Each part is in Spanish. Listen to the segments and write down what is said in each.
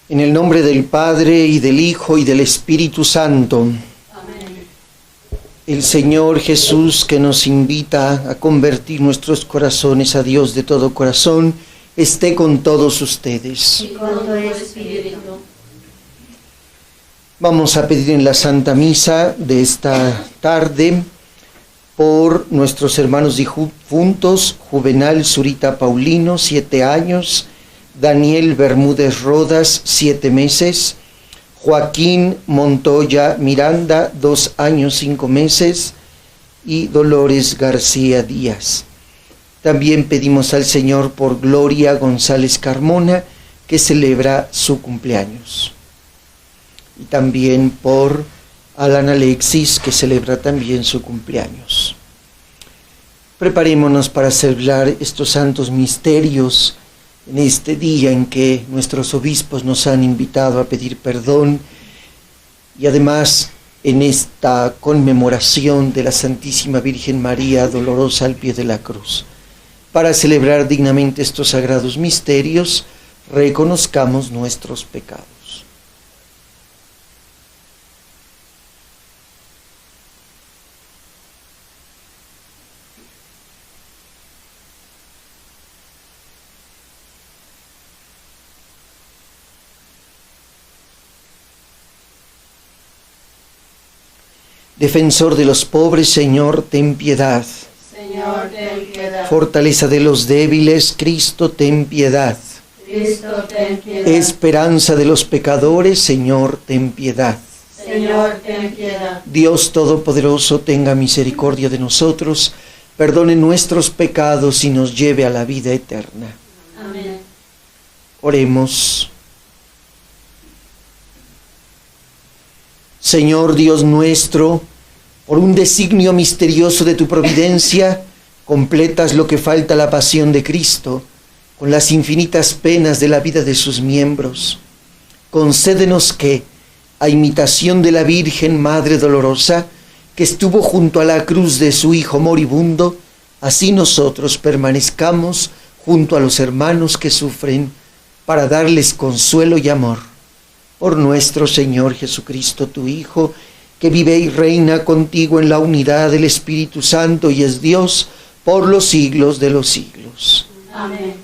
En el nombre del Padre, y del Hijo, y del Espíritu Santo. Amén. El Señor Jesús, que nos invita a convertir nuestros corazones a Dios de todo corazón, esté con todos ustedes. Y con tu espíritu. Vamos a pedir en la Santa Misa de esta tarde por nuestros hermanos difuntos: Juvenal Zurita Paulino, 7 años, Daniel Bermúdez Rodas, 7 meses, Joaquín Montoya Miranda, 2 años, 5 meses, y Dolores García Díaz. También pedimos al Señor por Gloria González Carmona, que celebra su cumpleaños. Y también por Alan Alexis, que celebra también su cumpleaños. Preparémonos para celebrar estos santos misterios en este día en que nuestros obispos nos han invitado a pedir perdón, y además en esta conmemoración de la Santísima Virgen María dolorosa al pie de la cruz. Para celebrar dignamente estos sagrados misterios, reconozcamos nuestros pecados. Defensor de los pobres, Señor, ten piedad. Señor, ten piedad. Fortaleza de los débiles, Cristo, ten piedad. Cristo, ten piedad. Esperanza de los pecadores, Señor, ten piedad. Señor, ten piedad. Dios Todopoderoso, tenga misericordia de nosotros, perdone nuestros pecados y nos lleve a la vida eterna. Amén. Oremos. Señor Dios nuestro, por un designio misterioso de tu providencia, completas lo que falta a la pasión de Cristo con las infinitas penas de la vida de sus miembros. Concédenos que, a imitación de la Virgen Madre Dolorosa, que estuvo junto a la cruz de su Hijo moribundo, así nosotros permanezcamos junto a los hermanos que sufren, para darles consuelo y amor. Por nuestro Señor Jesucristo, tu Hijo, que vive y reina contigo en la unidad del Espíritu Santo y es Dios por los siglos de los siglos. Amén.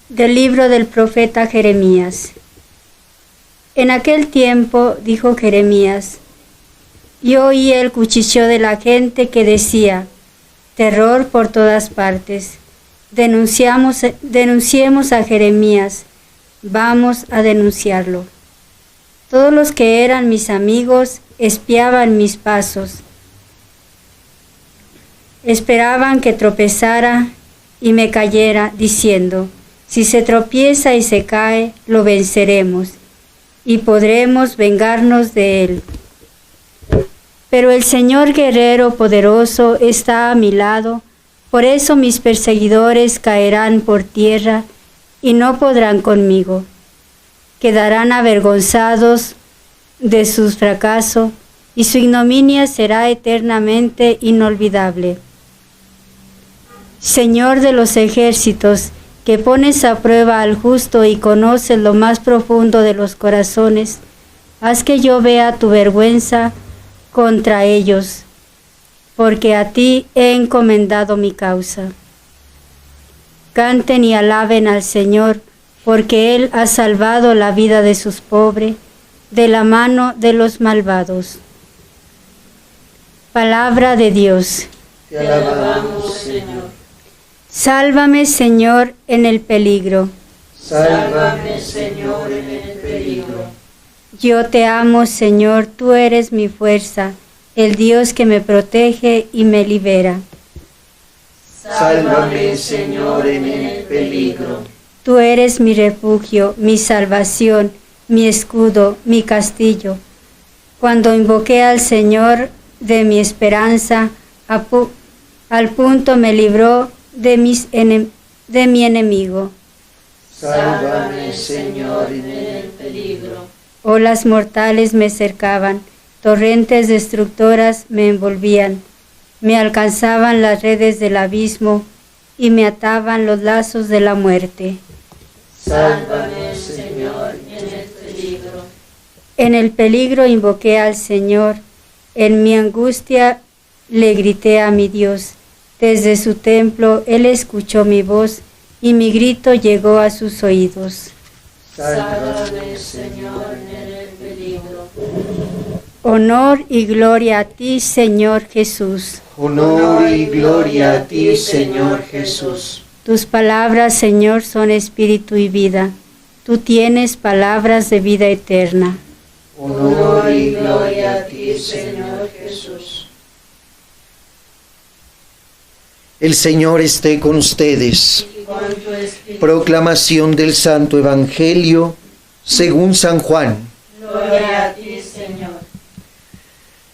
Del libro del profeta Jeremías. En aquel tiempo dijo Jeremías: yo oí el cuchicheo de la gente que decía: terror por todas partes. Denunciemos a Jeremías, vamos a denunciarlo. Todos los que eran mis amigos espiaban mis pasos. Esperaban que tropezara y me cayera, diciendo: si se tropieza y se cae, lo venceremos y podremos vengarnos de él. Pero el Señor guerrero poderoso está a mi lado, por eso mis perseguidores caerán por tierra y no podrán conmigo. Quedarán avergonzados de su fracaso y su ignominia será eternamente inolvidable. Señor de los ejércitos, que pones a prueba al justo y conoces lo más profundo de los corazones, haz que yo vea tu vergüenza contra ellos, porque a ti he encomendado mi causa. Canten y alaben al Señor, porque Él ha salvado la vida de sus pobres, de la mano de los malvados. Palabra de Dios. Te alabamos, Señor. Sálvame, Señor, en el peligro. Sálvame, Señor, en el peligro. Yo te amo, Señor, tú eres mi fuerza, el Dios que me protege y me libera. Sálvame, Señor, en el peligro. Tú eres mi refugio, mi salvación, mi escudo, mi castillo. Cuando invoqué al Señor de mi esperanza, al punto me libró de mi enemigo. Sálvame, Señor, en el peligro. Olas mortales me cercaban, torrentes destructoras me envolvían, me alcanzaban las redes del abismo y me ataban los lazos de la muerte. Sálvame, Señor, en el peligro. En el peligro invoqué al Señor, en mi angustia le grité a mi Dios. Desde su templo Él escuchó mi voz y mi grito llegó a sus oídos. Sálvame, Señor, en el peligro. Honor y gloria a ti, Señor Jesús. Honor y gloria a ti, Señor Jesús. Tus palabras, Señor, son espíritu y vida. Tú tienes palabras de vida eterna. Honor y gloria a ti, Señor Jesús. El Señor esté con ustedes. Y con tu espíritu. Proclamación del Santo Evangelio según San Juan. Gloria a ti, Señor.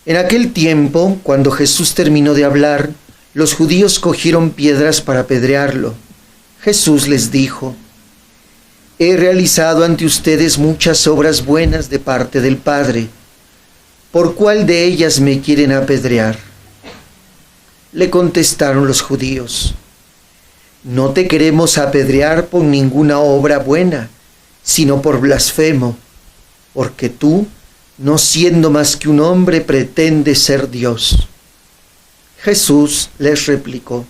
En aquel tiempo, cuando Jesús terminó de hablar, los judíos cogieron piedras para apedrearlo. Jesús les dijo: He realizado ante ustedes muchas obras buenas de parte del Padre. ¿Por cuál de ellas me quieren apedrear? Le contestaron los judíos: No te queremos apedrear por ninguna obra buena, sino por blasfemo, porque tú, no siendo más que un hombre, pretendes ser Dios. Jesús les replicó: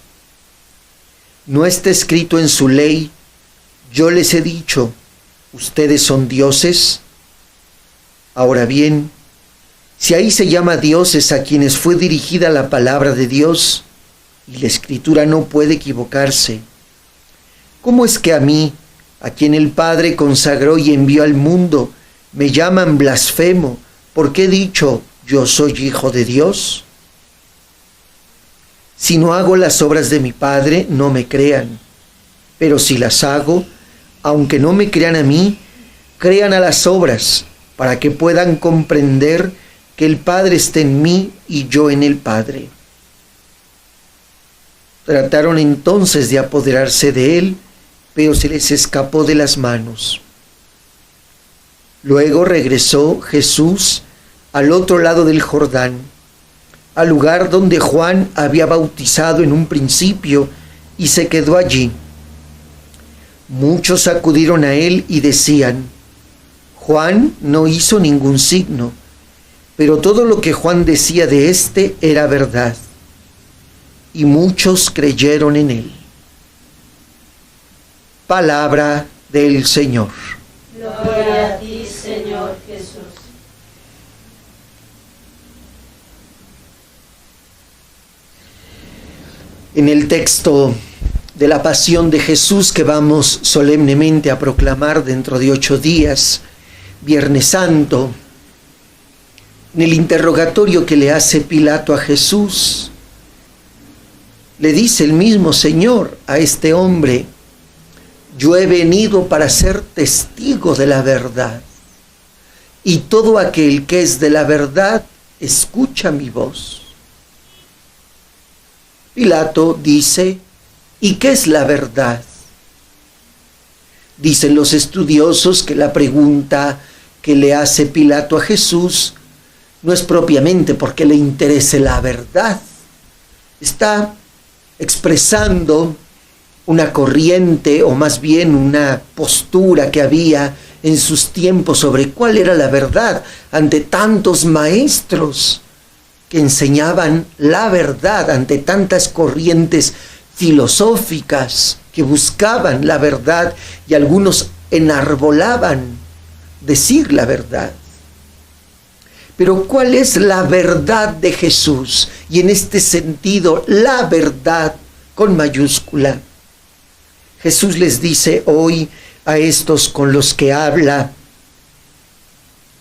¿No está escrito en su ley: yo les he dicho, ustedes son dioses? Ahora bien, si ahí se llama dioses a quienes fue dirigida la palabra de Dios, y la Escritura no puede equivocarse, ¿cómo es que a mí, a quien el Padre consagró y envió al mundo, me llaman blasfemo porque he dicho, yo soy hijo de Dios? Si no hago las obras de mi Padre, no me crean, pero si las hago, aunque no me crean a mí, crean a las obras, para que puedan comprender que el Padre está en mí y yo en el Padre. Trataron entonces de apoderarse de él, pero se les escapó de las manos. Luego regresó Jesús al otro lado del Jordán, al lugar donde Juan había bautizado en un principio, y se quedó allí. Muchos acudieron a él y decían: Juan no hizo ningún signo, pero todo lo que Juan decía de éste era verdad. Y muchos creyeron en él. Palabra del Señor. Gloria a ti, Señor Jesús. En el texto de la pasión de Jesús que vamos solemnemente a proclamar dentro de 8 días, Viernes Santo, en el interrogatorio que le hace Pilato a Jesús, le dice el mismo Señor a este hombre: yo he venido para ser testigo de la verdad, y todo aquel que es de la verdad escucha mi voz. Pilato dice: ¿y qué es la verdad? Dicen los estudiosos que la pregunta que le hace Pilato a Jesús no es propiamente porque le interese la verdad. Está expresando una corriente, o más bien una postura que había en sus tiempos sobre cuál era la verdad ante tantos maestros que enseñaban la verdad, ante tantas corrientes filosóficas que buscaban la verdad, y algunos enarbolaban decir la verdad. Pero ¿cuál es la verdad de Jesús? Y en este sentido, la verdad con mayúscula. Jesús les dice hoy a estos con los que habla: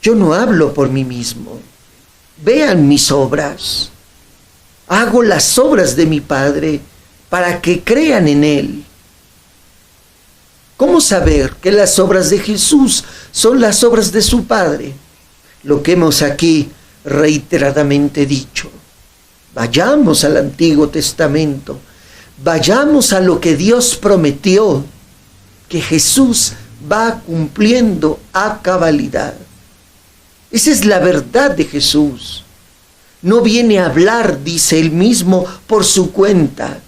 yo no hablo por mí mismo. Vean mis obras. Hago las obras de mi Padre para que crean en Él. ¿Cómo saber que las obras de Jesús son las obras de su Padre? Lo que hemos aquí reiteradamente dicho. Vayamos al Antiguo Testamento. Vayamos a lo que Dios prometió, que Jesús va cumpliendo a cabalidad. Esa es la verdad de Jesús. No viene a hablar, dice él mismo, por su cuenta.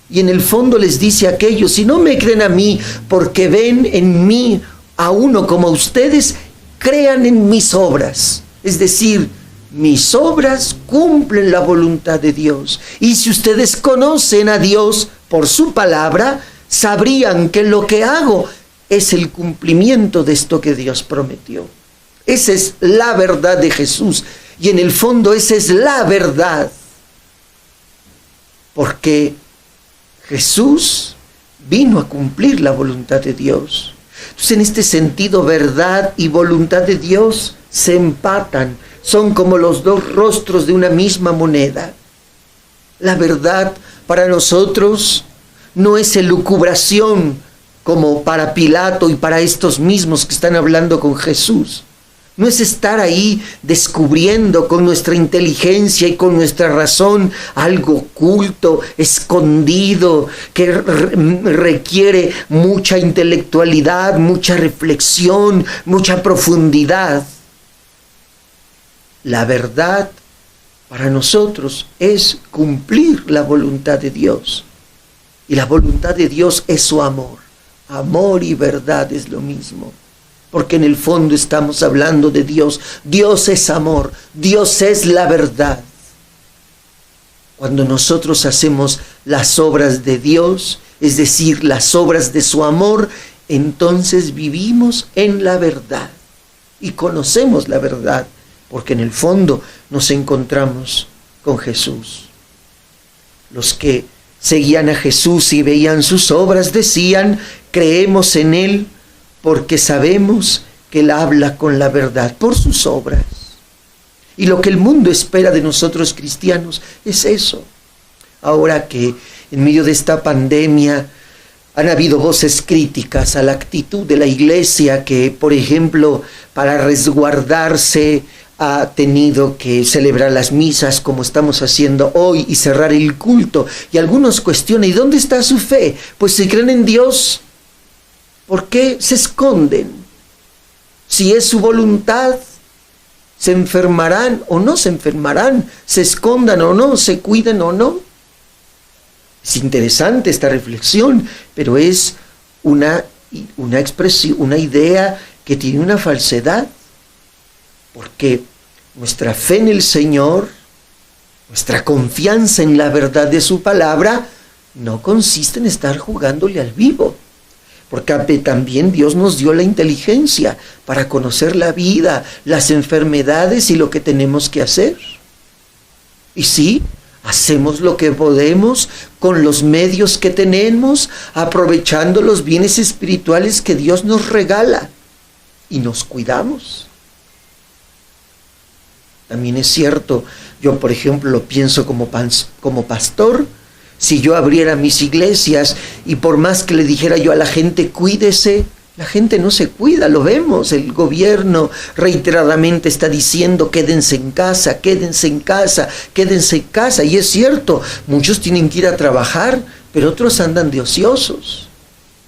Y en el fondo les dice a aquellos, si no me creen a mí porque ven en mí a uno como ustedes, crean en mis obras. Es decir, mis obras cumplen la voluntad de Dios. Y si ustedes conocen a Dios por su palabra, sabrían que lo que hago es el cumplimiento de esto que Dios prometió. Esa es la verdad de Jesús. Y en el fondo esa es la verdad. Porque Jesús vino a cumplir la voluntad de Dios. Entonces, en este sentido, verdad y voluntad de Dios se empatan. Son como los dos rostros de una misma moneda. La verdad para nosotros no es elucubración como para Pilato y para estos mismos que están hablando con Jesús. No es estar ahí descubriendo con nuestra inteligencia y con nuestra razón algo oculto, escondido, que requiere mucha intelectualidad, mucha reflexión, mucha profundidad. La verdad para nosotros es cumplir la voluntad de Dios. Y la voluntad de Dios es su amor. Amor y verdad es lo mismo. Porque en el fondo estamos hablando de Dios. Dios es amor, Dios es la verdad. Cuando nosotros hacemos las obras de Dios, es decir, las obras de su amor, entonces vivimos en la verdad y conocemos la verdad, porque en el fondo nos encontramos con Jesús. Los que seguían a Jesús y veían sus obras decían, creemos en Él, porque sabemos que Él habla con la verdad por sus obras. Y lo que el mundo espera de nosotros cristianos es eso. Ahora que en medio de esta pandemia han habido voces críticas a la actitud de la Iglesia que, por ejemplo, para resguardarse ha tenido que celebrar las misas como estamos haciendo hoy y cerrar el culto. Y algunos cuestionan, ¿y dónde está su fe? Pues si creen en Dios, ¿por qué se esconden? Si es su voluntad, ¿se enfermarán o no se enfermarán? ¿Se escondan o no? ¿Se cuidan o no? Es interesante esta reflexión, pero es una expresión, una idea que tiene una falsedad. Porque nuestra fe en el Señor, nuestra confianza en la verdad de su palabra, no consiste en estar jugándole al vivo. Porque también Dios nos dio la inteligencia para conocer la vida, las enfermedades y lo que tenemos que hacer. Y sí, hacemos lo que podemos con los medios que tenemos, aprovechando los bienes espirituales que Dios nos regala y nos cuidamos. También es cierto, yo por ejemplo lo pienso como pastor. Si yo abriera mis iglesias y por más que le dijera yo a la gente cuídese, la gente no se cuida, lo vemos. El gobierno reiteradamente está diciendo quédense en casa, quédense en casa, quédense en casa. Y es cierto, muchos tienen que ir a trabajar, pero otros andan de ociosos,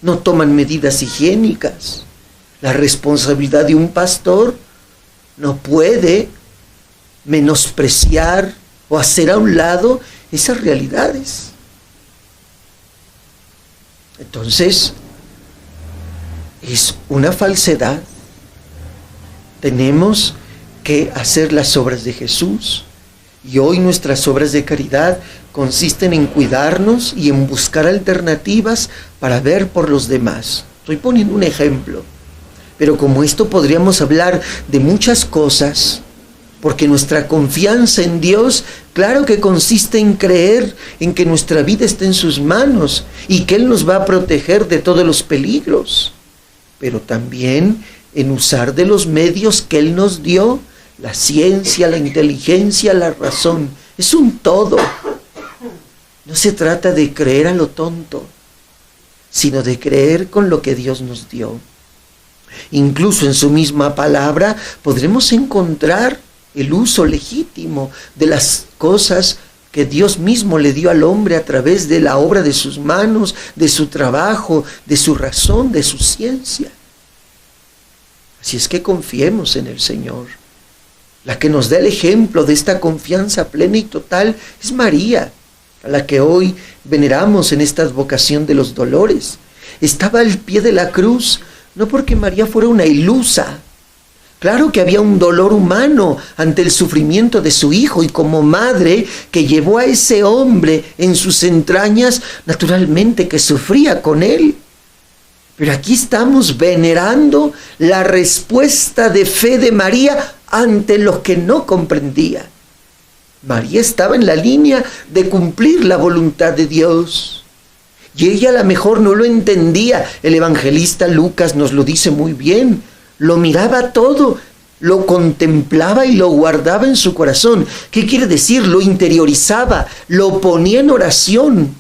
no toman medidas higiénicas. La responsabilidad de un pastor no puede menospreciar o hacer a un lado esas realidades. Entonces, es una falsedad. Tenemos que hacer las obras de Jesús. Y hoy nuestras obras de caridad consisten en cuidarnos y en buscar alternativas para ver por los demás. Estoy poniendo un ejemplo. Pero como esto podríamos hablar de muchas cosas, porque nuestra confianza en Dios, claro que consiste en creer en que nuestra vida está en sus manos y que Él nos va a proteger de todos los peligros, pero también en usar de los medios que Él nos dio, la ciencia, la inteligencia, la razón. Es un todo. No se trata de creer a lo tonto, sino de creer con lo que Dios nos dio. Incluso en su misma palabra podremos encontrar el uso legítimo de las cosas que Dios mismo le dio al hombre a través de la obra de sus manos, de su trabajo, de su razón, de su ciencia. Así es que confiemos en el Señor. La que nos da el ejemplo de esta confianza plena y total es María, a la que hoy veneramos en esta advocación de los dolores. Estaba al pie de la cruz, no porque María fuera una ilusa. Claro que había un dolor humano ante el sufrimiento de su hijo, y como madre que llevó a ese hombre en sus entrañas, naturalmente que sufría con él. Pero aquí estamos venerando la respuesta de fe de María ante lo que no comprendía. María estaba en la línea de cumplir la voluntad de Dios. Y ella a lo mejor no lo entendía. El evangelista Lucas nos lo dice muy bien. Lo miraba todo, lo contemplaba y lo guardaba en su corazón. ¿Qué quiere decir? Lo interiorizaba, lo ponía en oración,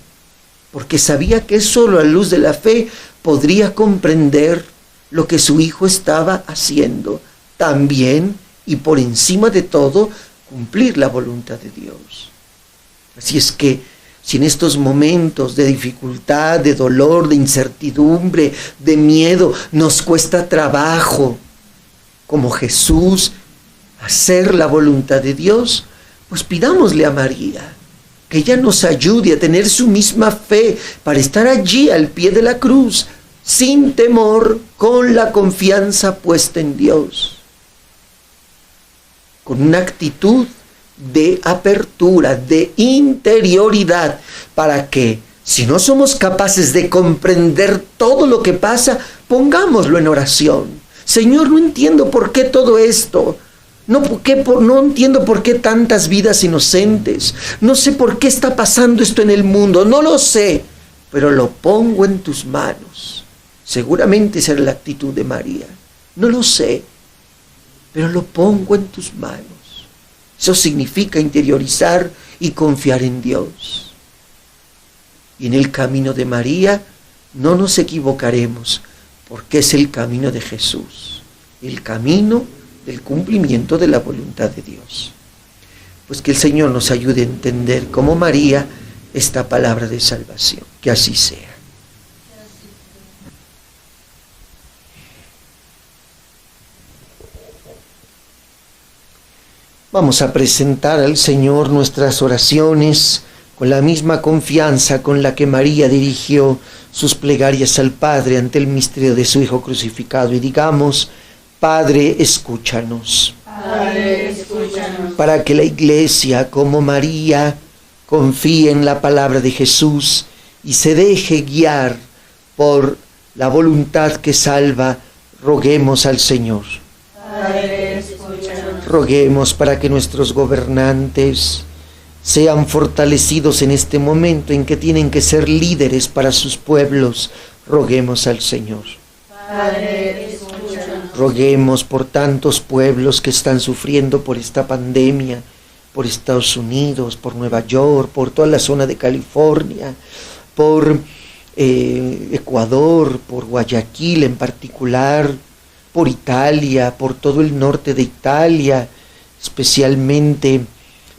porque sabía que solo a la luz de la fe podría comprender lo que su hijo estaba haciendo. También, y por encima de todo, cumplir la voluntad de Dios. Así es que, si en estos momentos de dificultad, de dolor, de incertidumbre, de miedo, nos cuesta trabajo, como Jesús, hacer la voluntad de Dios, pues pidámosle a María que ella nos ayude a tener su misma fe para estar allí al pie de la cruz, sin temor, con la confianza puesta en Dios, con una actitud de apertura, de interioridad, para que, si no somos capaces de comprender todo lo que pasa, pongámoslo en oración. Señor, no entiendo por qué todo esto. No entiendo por qué tantas vidas inocentes. No sé por qué está pasando esto en el mundo. No lo sé, pero lo pongo en tus manos. Seguramente será la actitud de María. No lo sé, pero lo pongo en tus manos. Eso significa interiorizar y confiar en Dios. Y en el camino de María no nos equivocaremos, porque es el camino de Jesús, el camino del cumplimiento de la voluntad de Dios. Pues que el Señor nos ayude a entender como María esta palabra de salvación. Que así sea. Vamos a presentar al Señor nuestras oraciones con la misma confianza con la que María dirigió sus plegarias al Padre ante el misterio de su Hijo crucificado. Y digamos: Padre, escúchanos. Padre, escúchanos. Para que la Iglesia, como María, confíe en la palabra de Jesús y se deje guiar por la voluntad que salva, roguemos al Señor. Padre, escúchanos. Roguemos para que nuestros gobernantes sean fortalecidos en este momento en que tienen que ser líderes para sus pueblos. Roguemos al Señor. Padre, escúchanos. Roguemos por tantos pueblos que están sufriendo por esta pandemia, por Estados Unidos, por Nueva York, por toda la zona de California, por Ecuador, por Guayaquil en particular, por Italia, por todo el norte de Italia, especialmente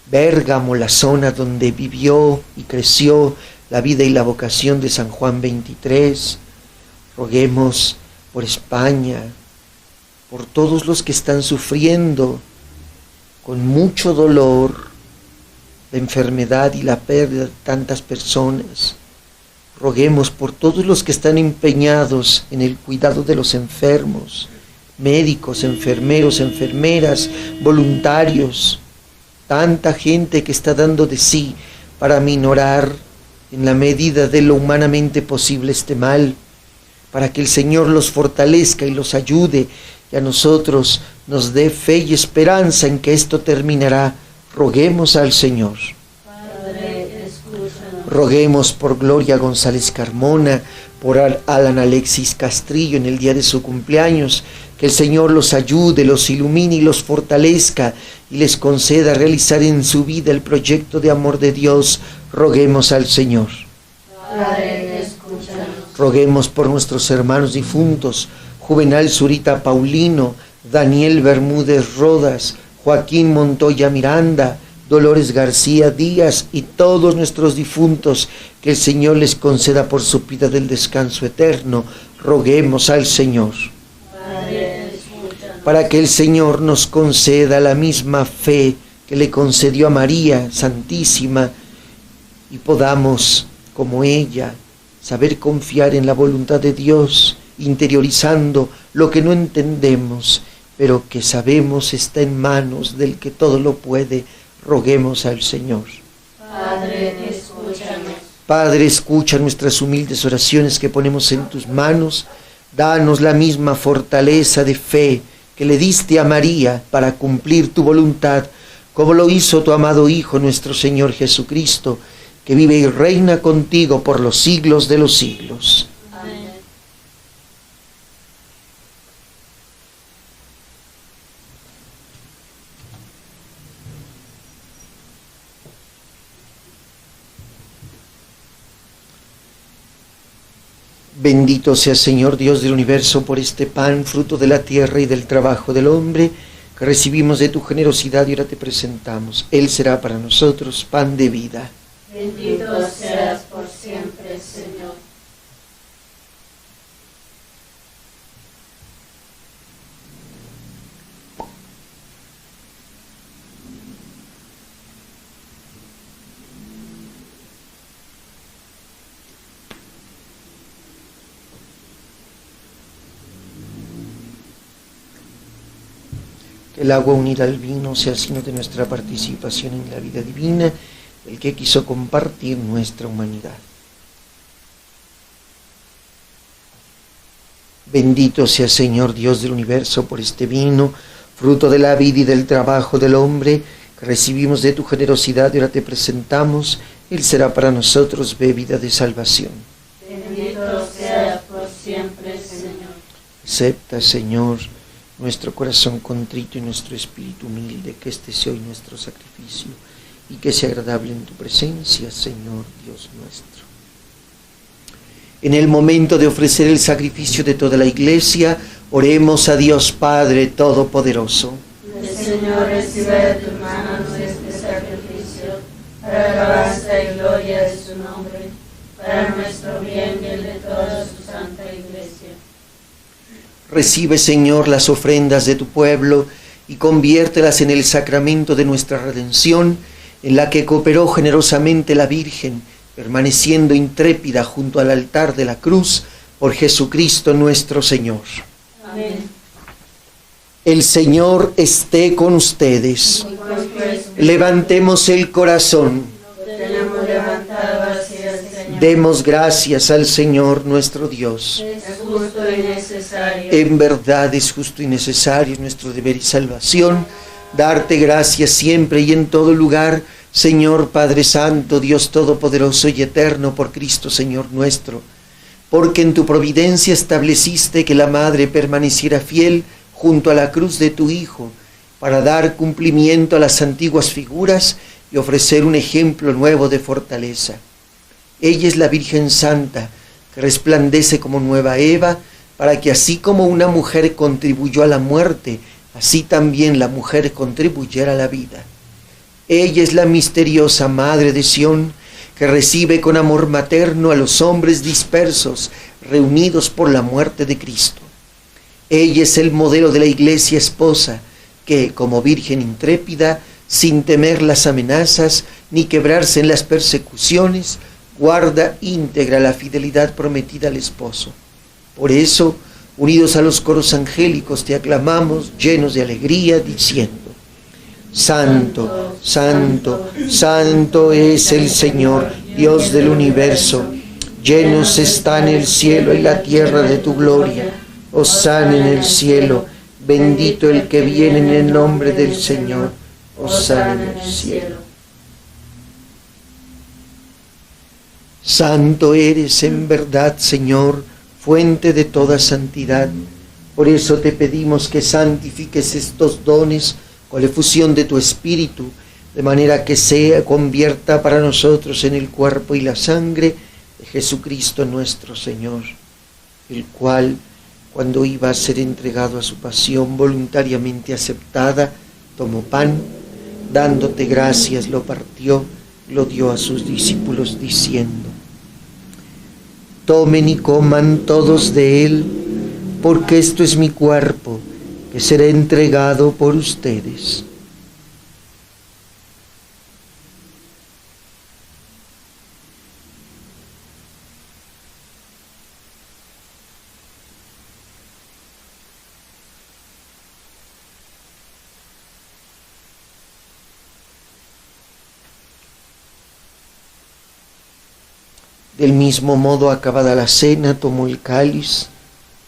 Bérgamo, la zona donde vivió y creció la vida y la vocación de San Juan XXIII. Roguemos por España, por todos los que están sufriendo con mucho dolor la enfermedad y la pérdida de tantas personas. Roguemos por todos los que están empeñados en el cuidado de los enfermos, médicos, enfermeros, enfermeras, voluntarios, tanta gente que está dando de sí para minorar en la medida de lo humanamente posible este mal, para que el Señor los fortalezca y los ayude, y a nosotros nos dé fe y esperanza en que esto terminará. Roguemos al Señor. Padre, escúchanos. Roguemos por Gloria González Carmona, por Alan Alexis Castrillo en el día de su cumpleaños, que el Señor los ayude, los ilumine y los fortalezca y les conceda realizar en su vida el proyecto de amor de Dios. Roguemos al Señor. Padre, escúchanos. Roguemos por nuestros hermanos difuntos, Juvenal Zurita Paulino, Daniel Bermúdez Rodas, Joaquín Montoya Miranda, Dolores García Díaz y todos nuestros difuntos, que el Señor les conceda por su vida del descanso eterno. Roguemos al Señor. Padre, escúchanos. para que el Señor nos conceda la misma fe que le concedió a María Santísima y podamos, como ella, saber confiar en la voluntad de Dios, interiorizando lo que no entendemos, pero que sabemos está en manos del que todo lo puede. Roguemos al Señor. Padre, escúchanos. Padre, escucha nuestras humildes oraciones que ponemos en tus manos. Danos la misma fortaleza de fe que le diste a María para cumplir tu voluntad, como lo hizo tu amado Hijo, nuestro Señor Jesucristo, que vive y reina contigo por los siglos de los siglos. Amén. Bendito sea, Señor Dios del universo, por este pan, fruto de la tierra y del trabajo del hombre, que recibimos de tu generosidad y ahora te presentamos. Él será para nosotros pan de vida. Bendito seas por siempre, Señor. Que el agua unida al vino sea el signo de nuestra participación en la vida divina, el que quiso compartir nuestra humanidad. Bendito sea, Señor Dios del universo, por este vino, fruto de la vida y del trabajo del hombre, que recibimos de tu generosidad y ahora te presentamos. Él será para nosotros bebida de salvación. Bendito seas por siempre, Señor. Acepta, Señor, nuestro corazón contrito y nuestro espíritu humilde, que este sea hoy nuestro sacrificio y que sea agradable en tu presencia, Señor Dios nuestro. En el momento de ofrecer el sacrificio de toda la Iglesia, oremos a Dios Padre Todopoderoso. El Señor reciba de tus manos este sacrificio para alabanza y gloria de su nombre, para nuestro bien y el de toda su santa Iglesia. Recibe, Señor, las ofrendas de tu pueblo y conviértelas en el sacramento de nuestra redención, en la que cooperó generosamente la Virgen, permaneciendo intrépida junto al altar de la cruz, por Jesucristo nuestro Señor. Amén. El Señor esté con ustedes. Y con tu espíritu. Levantemos el corazón. Lo tenemos levantado hacia el Señor. Demos gracias al Señor nuestro Dios. Es justo y necesario. En verdad es justo y necesario, nuestro deber y salvación, darte gracias siempre y en todo lugar, Señor Padre Santo, Dios Todopoderoso y Eterno, por Cristo Señor nuestro, porque en tu providencia estableciste que la Madre permaneciera fiel junto a la cruz de tu Hijo, para dar cumplimiento a las antiguas figuras y ofrecer un ejemplo nuevo de fortaleza. Ella es la Virgen Santa, que resplandece como nueva Eva, para que así como una mujer contribuyó a la muerte, así también la mujer contribuyera a la vida. Ella es la misteriosa Madre de Sión, que recibe con amor materno a los hombres dispersos, reunidos por la muerte de Cristo. Ella es el modelo de la Iglesia esposa, que, como Virgen intrépida, sin temer las amenazas, ni quebrarse en las persecuciones, guarda íntegra la fidelidad prometida al esposo. Por eso, unidos a los coros angélicos, te aclamamos llenos de alegría, diciendo: Santo, Santo, Santo es el Señor, Dios del universo. Llenos están el cielo y la tierra de tu gloria. Hosana en el cielo, bendito el que viene en el nombre del Señor. Hosana en el cielo. Santo eres en verdad, Señor, fuente de toda santidad. Por eso te pedimos que santifiques estos dones con la efusión de tu Espíritu, de manera que se convierta para nosotros en el cuerpo y la sangre de Jesucristo nuestro Señor, el cual, cuando iba a ser entregado a su pasión voluntariamente aceptada, tomó pan, dándote gracias, lo partió, lo dio a sus discípulos, diciendo: Tomen y coman todos de él, porque esto es mi cuerpo, que será entregado por ustedes. Del mismo modo, acabada la cena, tomó el cáliz,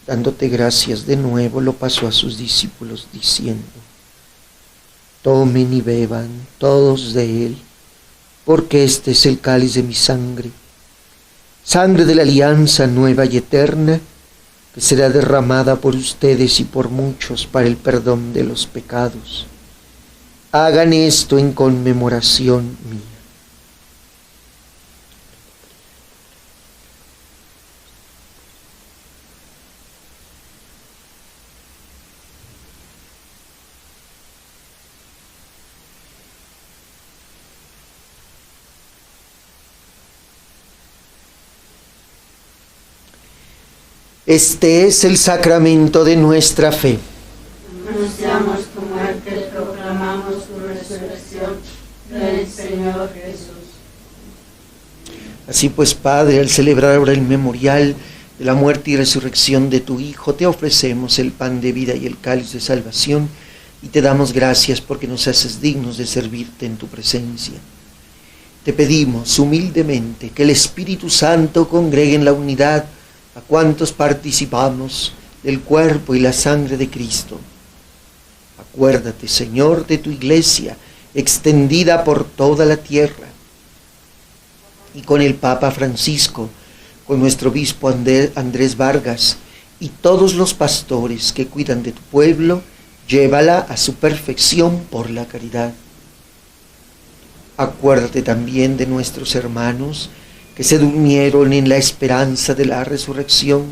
dándote gracias de nuevo, lo pasó a sus discípulos, diciendo: tomen y beban todos de él, porque este es el cáliz de mi sangre, sangre de la alianza nueva y eterna, que será derramada por ustedes y por muchos para el perdón de los pecados. Hagan esto en conmemoración mía. Este es el sacramento de nuestra fe. Anunciamos tu muerte, proclamamos tu resurrección. Ven, Señor Jesús. Así pues, Padre, al celebrar ahora el memorial de la muerte y resurrección de tu Hijo, te ofrecemos el pan de vida y el cáliz de salvación, y te damos gracias porque nos haces dignos de servirte en tu presencia. Te pedimos humildemente que el Espíritu Santo congregue en la unidad a cuantos participamos del cuerpo y la sangre de Cristo. Acuérdate, Señor, de tu Iglesia, extendida por toda la tierra, y con el Papa Francisco, con nuestro obispo Andrés Vargas, y todos los pastores que cuidan de tu pueblo, llévala a su perfección por la caridad. Acuérdate también de nuestros hermanos que se durmieron en la esperanza de la resurrección,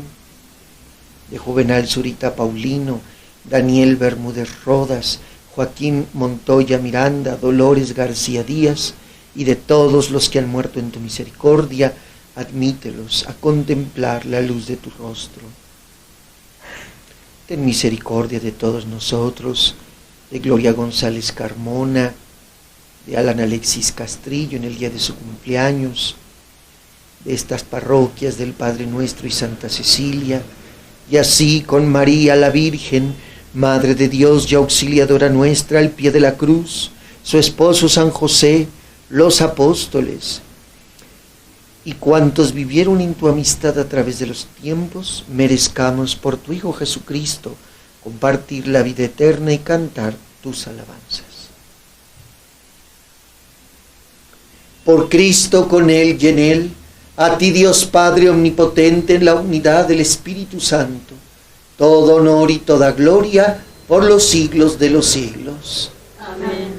de Juvenal Zurita Paulino, Daniel Bermúdez Rodas, Joaquín Montoya Miranda, Dolores García Díaz, y de todos los que han muerto en tu misericordia, admítelos a contemplar la luz de tu rostro. Ten misericordia de todos nosotros, de Gloria González Carmona, de Alan Alexis Castrillo en el día de su cumpleaños, de estas parroquias del Padre Nuestro y Santa Cecilia, y así con María la Virgen, Madre de Dios y auxiliadora nuestra al pie de la cruz, su esposo San José, los apóstoles, y cuantos vivieron en tu amistad a través de los tiempos, merezcamos por tu Hijo Jesucristo compartir la vida eterna y cantar tus alabanzas. Por Cristo, con Él y en Él, a ti Dios Padre omnipotente en la unidad del Espíritu Santo, todo honor y toda gloria por los siglos de los siglos. Amén.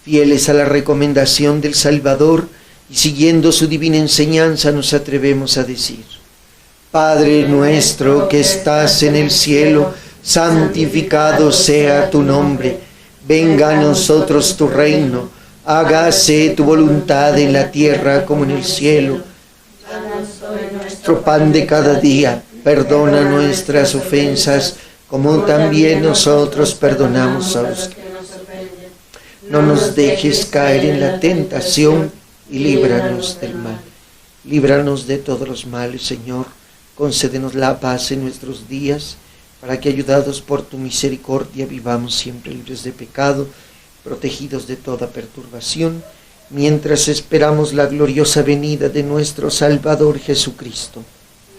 Fieles a la recomendación del Salvador y siguiendo su divina enseñanza, nos atrevemos a decir: Padre nuestro que estás en el cielo, santificado sea tu nombre. Venga a nosotros tu reino. Hágase tu voluntad en la tierra como en el cielo. Danos hoy Nuestro pan de cada día. Perdona nuestras ofensas, como también nosotros perdonamos a los que nos ofenden. no nos dejes caer en la tentación y líbranos del mal. Líbranos de todos los males, Señor. Concédenos la paz en nuestros días, para que, ayudados por tu misericordia, vivamos siempre libres de pecado, protegidos de toda perturbación, mientras esperamos la gloriosa venida de nuestro Salvador Jesucristo.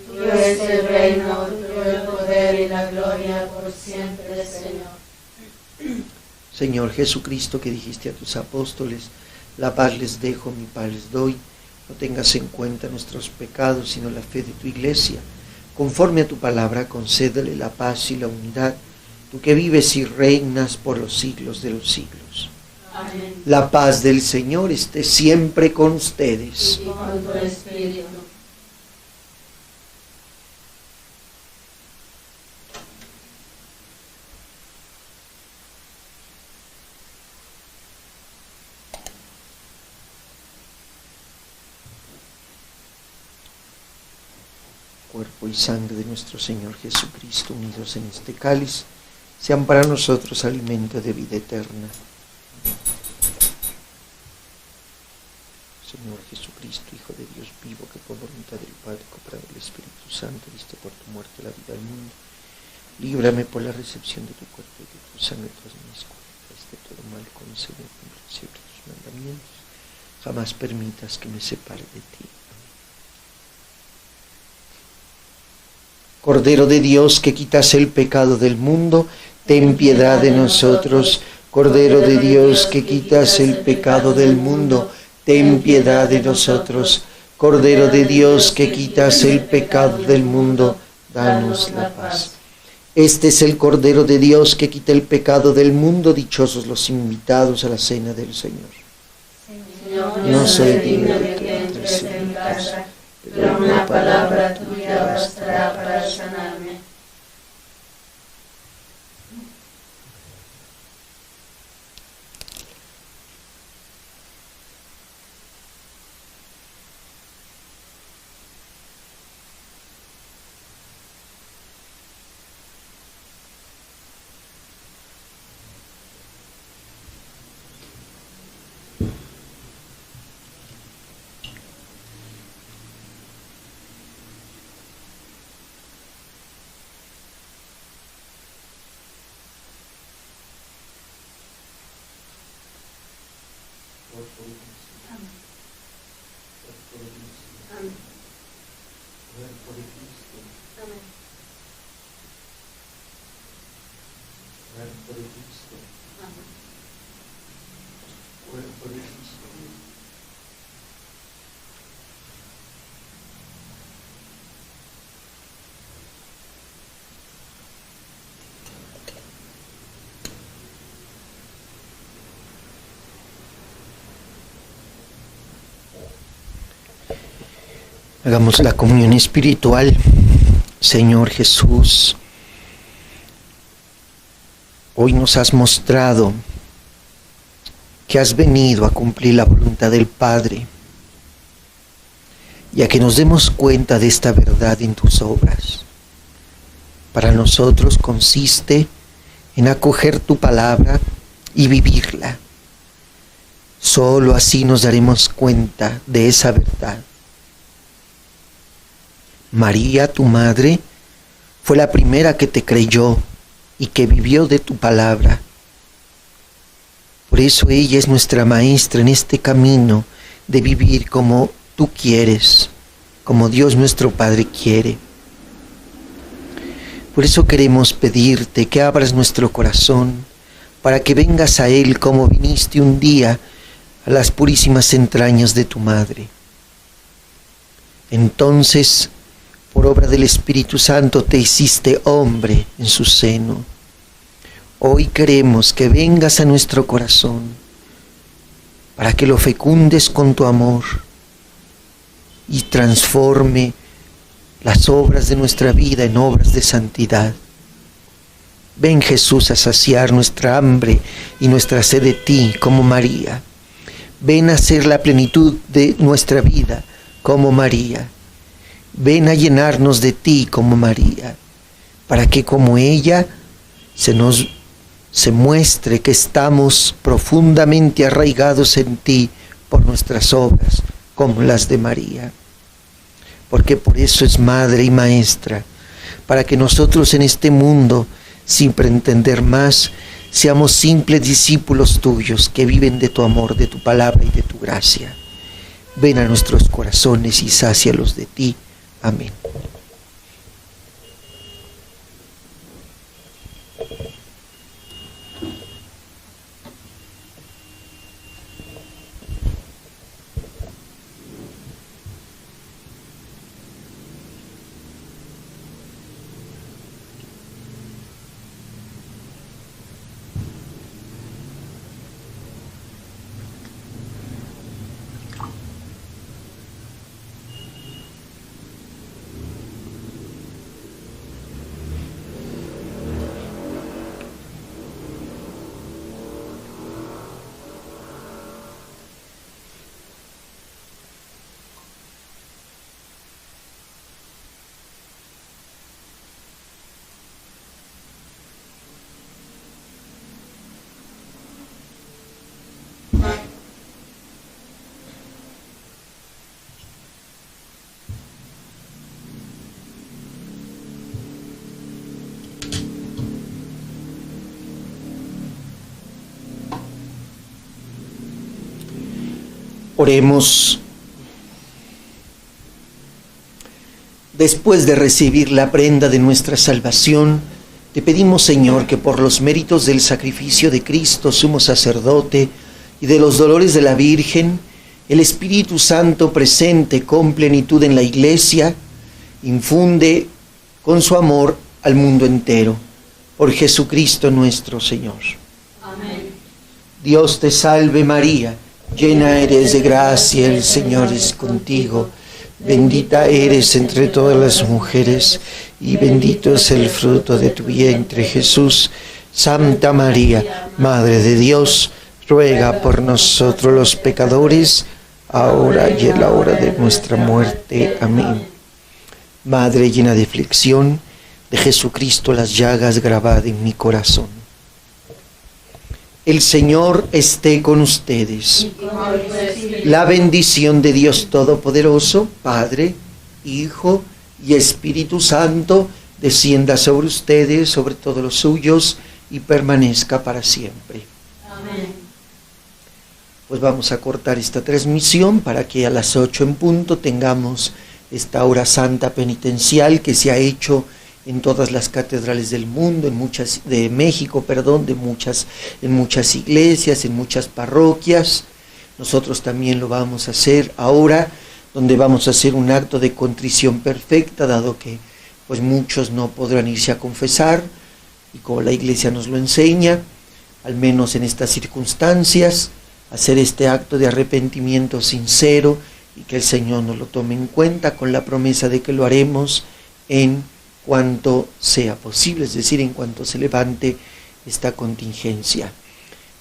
Tuyo es el reino, tuyo el poder y la gloria por siempre, Señor. Señor Jesucristo, que dijiste a tus apóstoles: la paz les dejo, mi paz les doy. No tengas en cuenta nuestros pecados, sino la fe de tu Iglesia. Conforme a tu palabra, concédele la paz y la unidad, tú que vives y reinas por los siglos de los siglos. Amén. La paz del Señor esté siempre con ustedes. Y con tu espíritu. cuerpo y sangre de nuestro Señor Jesucristo, unidos en este cáliz, sean para nosotros alimento de vida eterna. Señor Jesucristo, Hijo de Dios vivo, que por voluntad del Padre, cooperado del Espíritu Santo, diste por tu muerte la vida al mundo, líbrame por la recepción de tu cuerpo y de tu sangre todas mis culpas, de todo mal, concede cumplir siempre tus mandamientos, jamás permitas que me separe de ti. Cordero de Dios, que quitas el pecado del mundo, ten piedad de nosotros. Cordero de Dios, que quitas el pecado del mundo, ten piedad de nosotros. Cordero de Dios, que quitas el pecado del mundo, danos la paz. Este es el Cordero de Dios que quita el pecado del mundo. Dichosos los invitados a la cena del Señor. Señor, No soy digno de que que entres entres en mi casa, pero una palabra tuya bastará para sanarme. Hagamos la comunión espiritual. Señor Jesús, hoy nos has mostrado que has venido a cumplir la voluntad del Padre, y a que nos demos cuenta de esta verdad en tus obras. Para nosotros consiste en acoger tu palabra y vivirla. Solo así nos daremos cuenta de esa verdad. María, tu madre, fue la primera que te creyó y que vivió de tu palabra. Por eso ella es nuestra maestra en este camino de vivir como tú quieres, como Dios nuestro Padre quiere. Por eso queremos pedirte que abras nuestro corazón para que vengas a Él como viniste un día a las purísimas entrañas de tu madre. Entonces, por obra del Espíritu Santo, te hiciste hombre en su seno. Hoy queremos que vengas a nuestro corazón para que lo fecundes con tu amor y transforme las obras de nuestra vida en obras de santidad. Ven, Jesús, a saciar nuestra hambre y nuestra sed de ti como María. Ven a ser la plenitud de nuestra vida como María. Ven a llenarnos de ti como María, para que como ella se muestre que estamos profundamente arraigados en ti por nuestras obras, como las de María. Porque por eso es madre y maestra, para que nosotros en este mundo, sin pretender más, seamos simples discípulos tuyos que viven de tu amor, de tu palabra y de tu gracia. Ven a nuestros corazones y sácialos de ti. Amén. Oremos. Después de recibir la prenda de nuestra salvación, te pedimos, Señor, que por los méritos del sacrificio de Cristo, sumo sacerdote, y de los dolores de la Virgen, el Espíritu Santo presente con plenitud en la Iglesia, infunde con su amor al mundo entero. Por Jesucristo nuestro Señor. Amén. Dios te salve María, llena eres de gracia, el Señor es contigo. Bendita eres entre todas las mujeres, y bendito es el fruto de tu vientre, Jesús. Santa María, Madre de Dios, ruega por nosotros los pecadores, ahora y en la hora de nuestra muerte. Amén. Madre llena de aflicción, de Jesucristo las llagas grabadas en mi corazón. El Señor esté con ustedes. La bendición de Dios Todopoderoso, Padre, Hijo y Espíritu Santo, descienda sobre ustedes, sobre todos los suyos, y permanezca para siempre. Amén. Pues vamos a cortar esta transmisión para que a las 8 en punto tengamos esta hora santa penitencial que se ha hecho en todas las catedrales del mundo, en muchas de México, en muchas iglesias, en muchas parroquias. Nosotros también lo vamos a hacer ahora, donde vamos a hacer un acto de contrición perfecta, dado que pues muchos no podrán irse a confesar, y como la Iglesia nos lo enseña, al menos en estas circunstancias, hacer este acto de arrepentimiento sincero, y que el Señor nos lo tome en cuenta con la promesa de que lo haremos en cuanto sea posible, es decir, en cuanto se levante esta contingencia.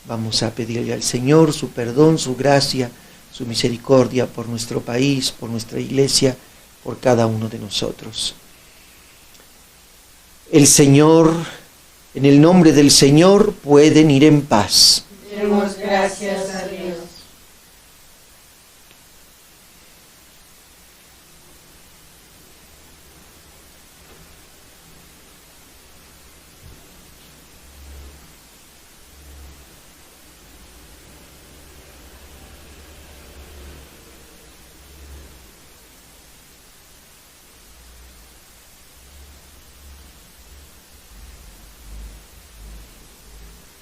Vamos a pedirle al Señor su perdón, su gracia, su misericordia por nuestro país, por nuestra Iglesia, por cada uno de nosotros. El Señor, en el nombre del Señor, pueden ir en paz. Demos gracias